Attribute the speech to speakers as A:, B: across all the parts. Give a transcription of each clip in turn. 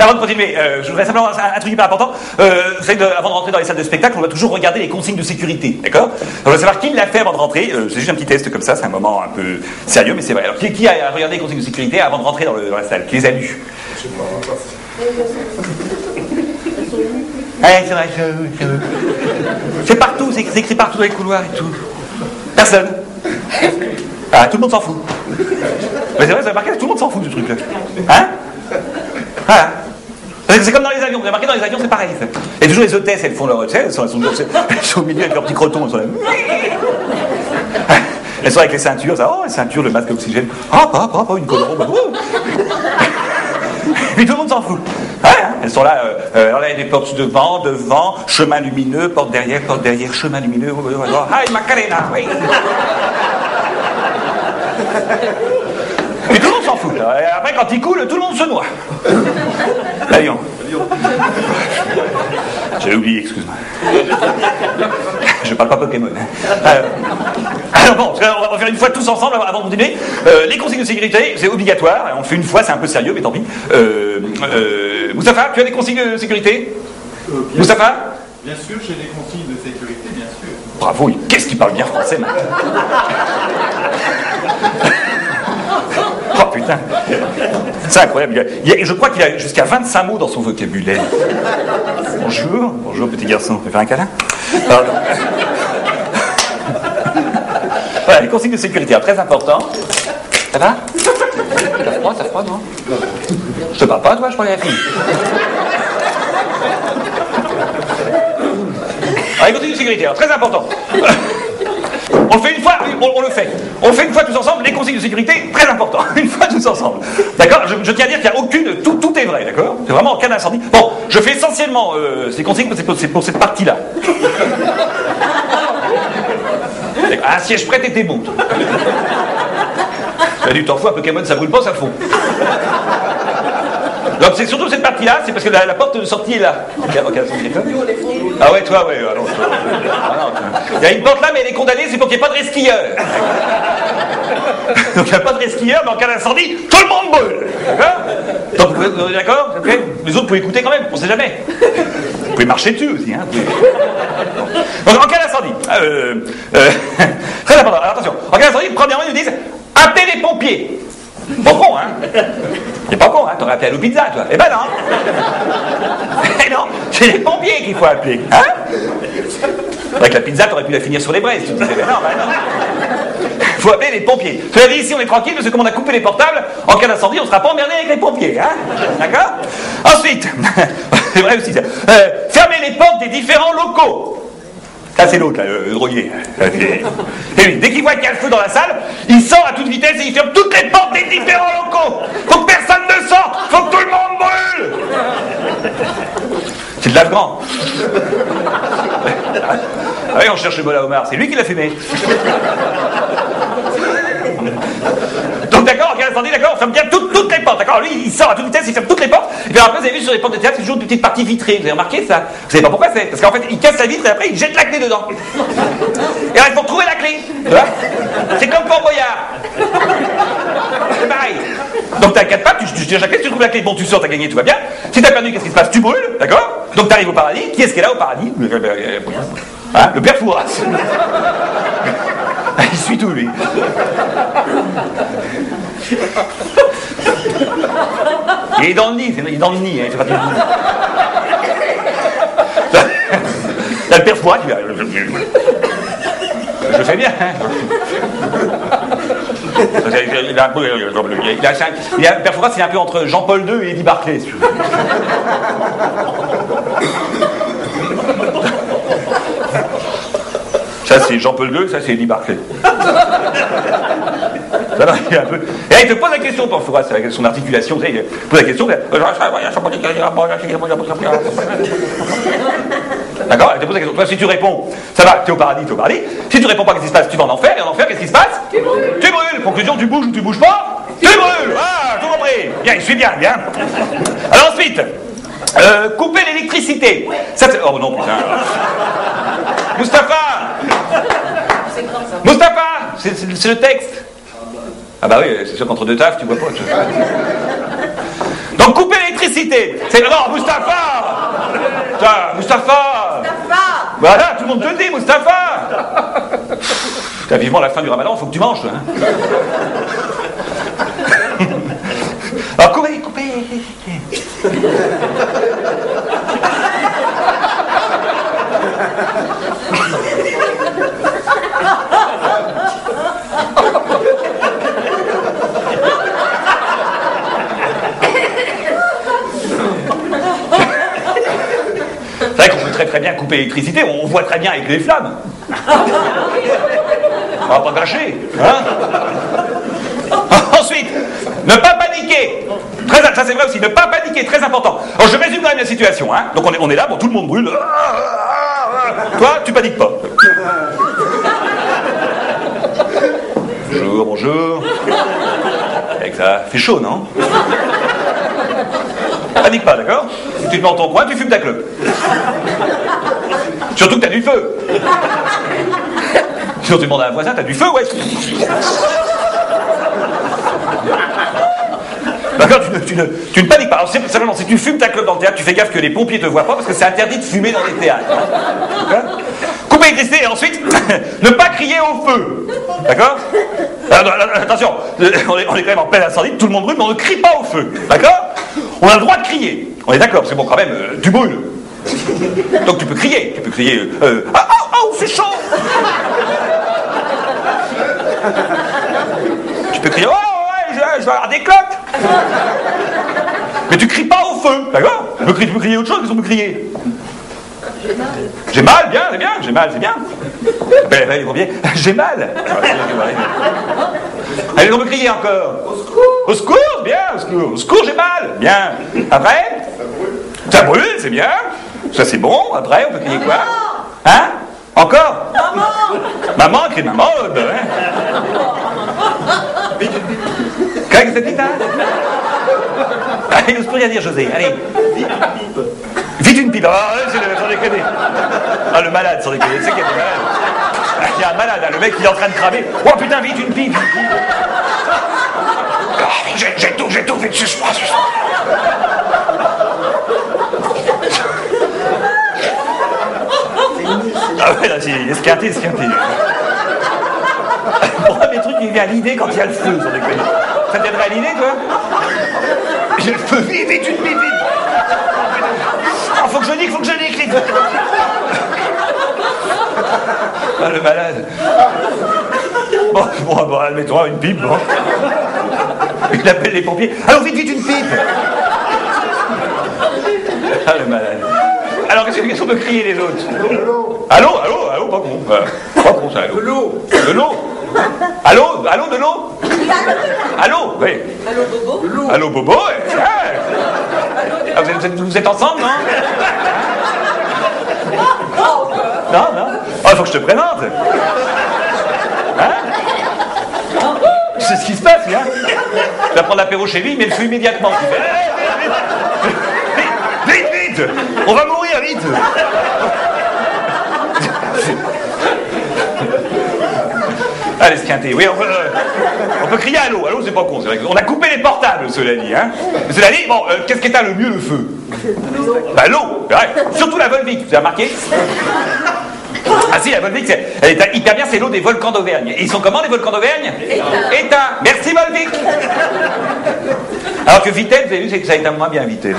A: Avant de continuer, je voudrais simplement un truc hyper important. C'est avant de rentrer dans les salles de spectacle, on doit toujours regarder les consignes de sécurité, d'accord? On doit savoir qui l'a fait avant de rentrer. C'est juste un petit test comme ça, c'est un moment un peu sérieux, mais c'est vrai. Alors, qui a regardé les consignes de sécurité avant de rentrer dans la salle? Qui les a lus? C'est vrai, c'est partout, c'est écrit partout dans les couloirs et tout. Personne. Ah, tout le monde s'en fout. Mais c'est vrai, vous avez remarqué, tout le monde s'en fout du truc là. Hein? Voilà. C'est comme dans les avions, vous avez remarqué, dans les avions c'est pareil. Et toujours les hôtesses, elles font leur... Tu sais, elles sont au milieu avec leurs petits crotons, elles sont là. Elles sont avec les ceintures, ça, oh, les ceintures, le masque d'oxygène. Une colombe. Puis tout le monde s'en fout. Ouais, hein, elles sont là, alors là il y a des portes devant, chemin lumineux, porte derrière, chemin lumineux. Hi Macarena, oui. Puis tout le monde s'en fout. Et après, quand il coule, tout le monde se noie. L'avion. J'ai oublié, excuse-moi. Je parle pas Pokémon. Alors bon, on va faire une fois tous ensemble avant de continuer. Les consignes de sécurité, c'est obligatoire. On le fait une fois, c'est un peu sérieux, mais tant pis. Moustapha, tu as des consignes de sécurité? Moustapha?
B: Bien sûr, j'ai des consignes de sécurité, bien sûr.
A: Bravo, qu'est-ce qu'il parle bien français, maintenant? Oh putain, c'est incroyable. Je crois qu'il a jusqu'à 25 mots dans son vocabulaire. Bonjour petit garçon, tu peux faire un câlin? Pardon. Voilà, les consignes de sécurité, très important. Ça va? Ça froid, non? Je te parle pas, toi, je parle à la fille. Alors, les consignes de sécurité, très important. On le fait une fois, on le fait. On le fait une fois tous ensemble, les consignes de sécurité, très important. Une fois tous ensemble. D'accord? Je tiens à dire qu'il n'y a aucune... Tout est vrai, d'accord? C'est vraiment en cas d'incendie. Bon, je fais essentiellement ces consignes, c'est pour cette partie-là. Un siège prêt et t'es bon. Ça a du temps fou, un Pokémon, ça brûle pas, ça fond. Donc c'est surtout cette partie-là, c'est parce que la porte de sortie est là. Ah ouais, toi, ouais. Non, il y a une porte là, mais elle est condamnée, c'est pour qu'il n'y ait pas de resquilleurs. Donc il n'y a pas de resquilleurs, mais en cas d'incendie, tout le monde brûle. Donc vous êtes d'accord? Les autres, vous pouvez écouter quand même, on ne sait jamais. Vous pouvez marcher dessus aussi. Hein, donc en cas d'incendie, très important, alors, attention, en cas d'incendie, premièrement, ils nous disent appelez les pompiers. Pas con, hein? C'est pas con, hein? T'aurais appelé à l'Opizza, toi. Eh ben non! Eh non! C'est les pompiers qu'il faut appeler, hein? C'est vrai que la pizza, t'aurais pu la finir sur les braises, tu disais. Non, ben non. Il faut appeler les pompiers. Cela dit, ici, on est tranquille, parce que comme on a coupé les portables, en cas d'incendie, on ne sera pas emmerdé avec les pompiers, hein? D'accord? Ensuite, c'est vrai aussi ça. Fermez les portes des différents locaux. Ça, c'est l'autre, là, le drogué. Et lui, dès qu'il voit qu'il y a le feu dans la salle, il sort à toute vitesse et il ferme toutes les portes des différents locaux. Faut que personne ne sorte. Faut que tout le monde brûle. C'est de l'Afghan. Ah oui, on cherche le bol à Omar. C'est lui qui l'a fumé. Donc d'accord, ok, attendez, d'accord, on ferme bien toutes les portes, d'accord? Lui, il sort à toute vitesse, il ferme toutes les portes, et puis après, vous avez vu sur les portes de théâtre, c'est toujours une petite partie vitrée, vous avez remarqué ça? Vous savez pas pourquoi c'est? Parce qu'en fait, il casse la vitre et après, il jette la clé dedans. Et alors, il faut trouver la clé, tu vois? C'est comme Fort Boyard. C'est pareil. Donc t'as 4 pattes, tu tires la clé, tu trouves la clé, bon, tu sors, t'as gagné, tout va bien. Si t'as perdu, qu'est-ce qui se passe? Tu brûles, d'accord? Donc t'arrives au paradis, qui est-ce qui est là au paradis? Hein? Le père Fouras. Il suit tout, lui. Il est dans le nid, il est dans le nid, hein, il fait partie du nid. Là, le père Fouras, il je fais bien, hein. Le père Fouras, il est un peu entre Jean-Paul II et Eddie Barclay, si tu veux. Ça c'est Jean-Paul II, ça c'est Eddie Barclay. Ça, non, il, un peu... Et là, il te pose la question, Père Fouras, avec son articulation, tu sais, il te pose la question. D'accord? Il te pose la question. Toi, si tu réponds, ça va, t'es au paradis, t'es au paradis. Si tu réponds pas, qu'est-ce qui se passe? Tu vas en enfer, et en enfer, qu'est-ce qui se passe? conclusion, tu bouges ou tu bouges pas, tu brûles. Ah, tout compris. Bien, il suit bien, bien. Alors ensuite, couper l'électricité. Oh non, putain. Mustapha. Mustapha, c'est le texte. Ah bah oui, c'est sûr qu'entre deux tafs, tu vois pas. Donc couper l'électricité. C'est non, Mustapha. Mustapha. Voilà, tout le monde te le dit, Mustapha. T'as vivement la fin du ramadan, faut que tu manges, toi, hein. Alors couper. C'est vrai qu'on peut très bien couper l'électricité, on voit très bien avec les flammes. On va pas gâcher, hein. Ensuite, ne pas paniquer. Ça c'est vrai aussi, ne pas paniquer, très important. Alors je résume quand même la situation, hein. Donc on est là, bon, tout le monde brûle. Toi, tu paniques pas. Bonjour. Avec ça, fait chaud, non? Panique pas, d'accord? Tu te mets dans ton coin, tu fumes ta clope. Surtout que t'as du feu. Si on te demande à un voisin, t'as du feu, ouais. D'accord, tu ne paniques pas. Alors simplement, si tu fumes ta clope dans le théâtre, tu fais gaffe que les pompiers te voient pas, parce que c'est interdit de fumer dans les théâtres. Couper l'électricité et ensuite, ne pas crier au feu. D'accord? Attention, on est quand même en plein incendie, tout le monde brûle, mais on ne crie pas au feu. D'accord? On a le droit de crier. On est d'accord, parce que bon, quand même, tu brûles. Donc tu peux crier. C'est chaud. Tu peux crier, je vais avoir des cloques. Mais tu cries pas au feu, d'accord? Tu peux crier autre chose, qu'est-ce qu'on peut crier? J'ai mal, bien, c'est bien, j'ai mal, c'est bien. Ben, il revient, j'ai mal. Allez, on peut crier encore. Au secours, bien, au secours, j'ai mal, bien. Après, ça brûle, c'est bien. Ça c'est bon, après, on peut crier quoi? Hein? Encore? Maman, crie maman, ben, hein. Qu'est-ce que c'est dit, hein? Allez, n'ose plus rien dire, José, allez. Vite une pipe. Ah, sans déconner. Ah, le malade, sans déconner. Tu sais qu'il y a des malades. Il y a un malade, là, le mec, il est en train de cramer. Oh putain, vite une pipe. Oh, j'ai tout, vite, suce-moi. Ah ouais, là, c'est esquinté. Pour un des trucs, il vient à l'idée quand il y a le feu, sans déconner. Ça te viendrait à l'idée, toi? J'ai le feu, vite une pipe, vite. Oh, faut que je nique, vite. Ah, le malade. Bon, admettons, une pipe, bon. Il appelle les pompiers. Alors, vite, une pipe. Ah, le malade. Alors, qu'est-ce qu'on peut crier, les autres? Allô, pas con. Pas con, ça, allô. De l'eau. Allô, de l'eau? Allô, oui.
C: Allô, Bobo?
A: De l'eau. Allô, Bobo, ouais. Ah, vous êtes ensemble, non? Non? Oh, il faut que je te présente. Hein? C'est ce qui se passe, là. Tu vas prendre l'apéro chez lui, il met le feu immédiatement. Tu fais, vite! On va mourir, vite! Allez, esquinté, oui, on peut crier allô, c'est pas con, c'est vrai. On a coupé les portables, cela dit, hein. Mais cela dit, bon, qu'est-ce qui éteint le mieux le feu? Bah l'eau, c'est vrai. Surtout la Volvic, vous avez remarqué? Ah si, la Volvic, elle est hyper bien, c'est l'eau des volcans d'Auvergne. Et ils sont comment, les volcans d'Auvergne? Éteints. Merci, Volvic. Alors que Vittel, vous avez vu, c'est que ça éteint moins bien, Vittel.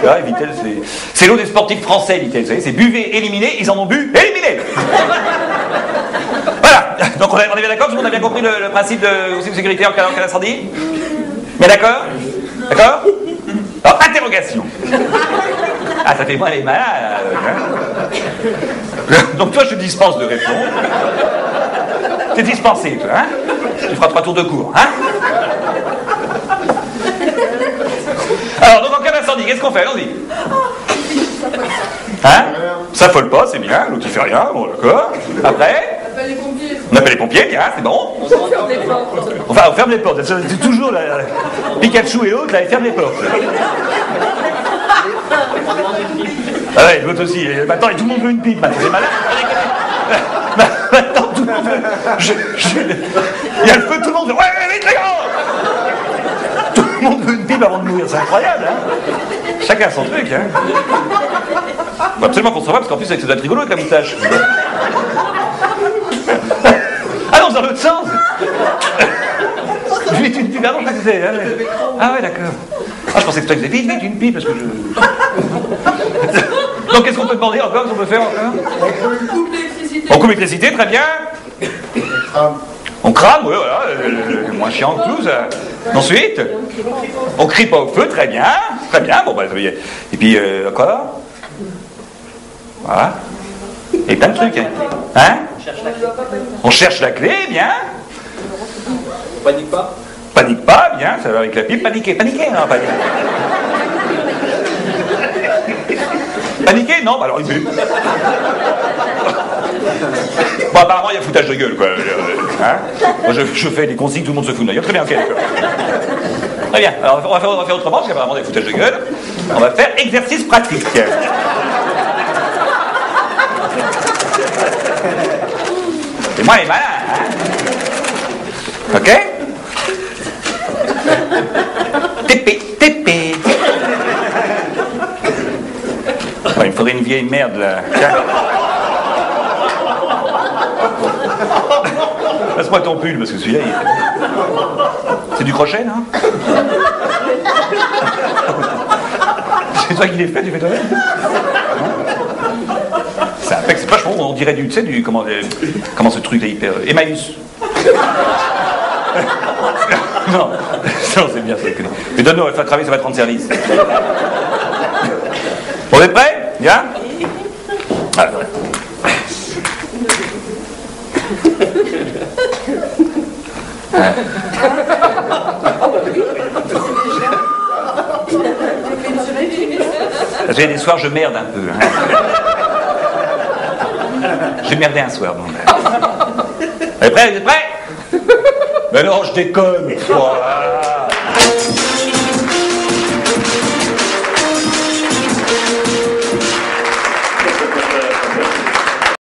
A: Ouais, Vittel, c'est l'eau des sportifs français, Vittel. Vous savez, c'est buvez, éliminez, ils en ont bu, éliminez. Voilà. Donc on est bien d'accord, tout le monde a bien compris le principe de sécurité en cas d'incendie? Bien d'accord? D'accord? Alors, interrogation. Ah, ça fait moins les malades. Donc toi, je te dispense de répondre. T'es dispensé, toi, hein? Tu feras 3 tours de cours, hein? Alors, donc en cas d'incendie, qu'est-ce qu'on fait? Allons-y. Hein? Ça folle pas, c'est bien, l'autre il fait rien, bon d'accord. Après?
C: Appelle les pompiers.
A: On appelle les pompiers, bien, c'est bon. Enfin, on ferme les portes. C'est toujours Pikachu et l'autre, là, ils ferment les portes. Ah ouais, l'autre aussi. Maintenant, tout le monde veut une pipe. Maintenant, c'est malin. Maintenant, tout le monde veut... Il y a le feu, tout le monde veut... Ouais, vite, les gars. Tout le monde veut une pipe avant de mourir. C'est incroyable, hein. Chacun son truc, hein. Faut absolument qu'on se revoie, parce qu'en plus, ça doit être rigolo avec la moustache. Ah non, c'est dans l'autre sens. Vite une pipe, ah non, je sais. Ah ouais, d'accord. Ah, je pensais que toi, tu disais vite une pipe, parce que je... Donc, qu'est-ce qu'on peut demander encore? Qu'est-ce qu'on peut faire encore?
C: On coupe l'électricité.
A: On coupe l'électricité, très bien. On crame, oui, voilà. Moins chiant que tout, ça. Ensuite, on crie pas au feu, très bien. Très bien, bon, bah, et puis, encore. Voilà. Et plein de trucs, hein? On cherche la clé, bien.
D: On panique pas.
A: Panique pas, bien, ça va avec la pipe, paniquer, non, paniquer. Paniquer, non, bah alors il bulle. Bon, apparemment, il y a foutage de gueule, quoi. Hein? Moi, je fais des consignes, tout le monde se fout de ma gueule. Très bien, ok, d'accord. Très bien, alors on va faire autrement, parce qu'apparemment, il y a foutage de gueule. On va faire exercice pratique. C'est moi les malins, hein? Ok? TP. Bon, il me faudrait une vieille merde, là. Tiens. Passe-moi ton pull, parce que celui-là, c'est du crochet, non? C'est toi qui l'as fait, tu fais toi-même? C'est impec, c'est vachement, on dirait du, tu sais, du, comment ce truc-là, hyper... Emmaüs. Non, c'est bien, ça. Mais donne-nous, on va faire travailler, ça va te rendre service. On est prêts? Bien? Ah, ouais. J'ai des soirs, je merde un peu. Hein. J'ai merdé un soir, donc. Vous êtes prêts? Ben non, je déconne. Voilà.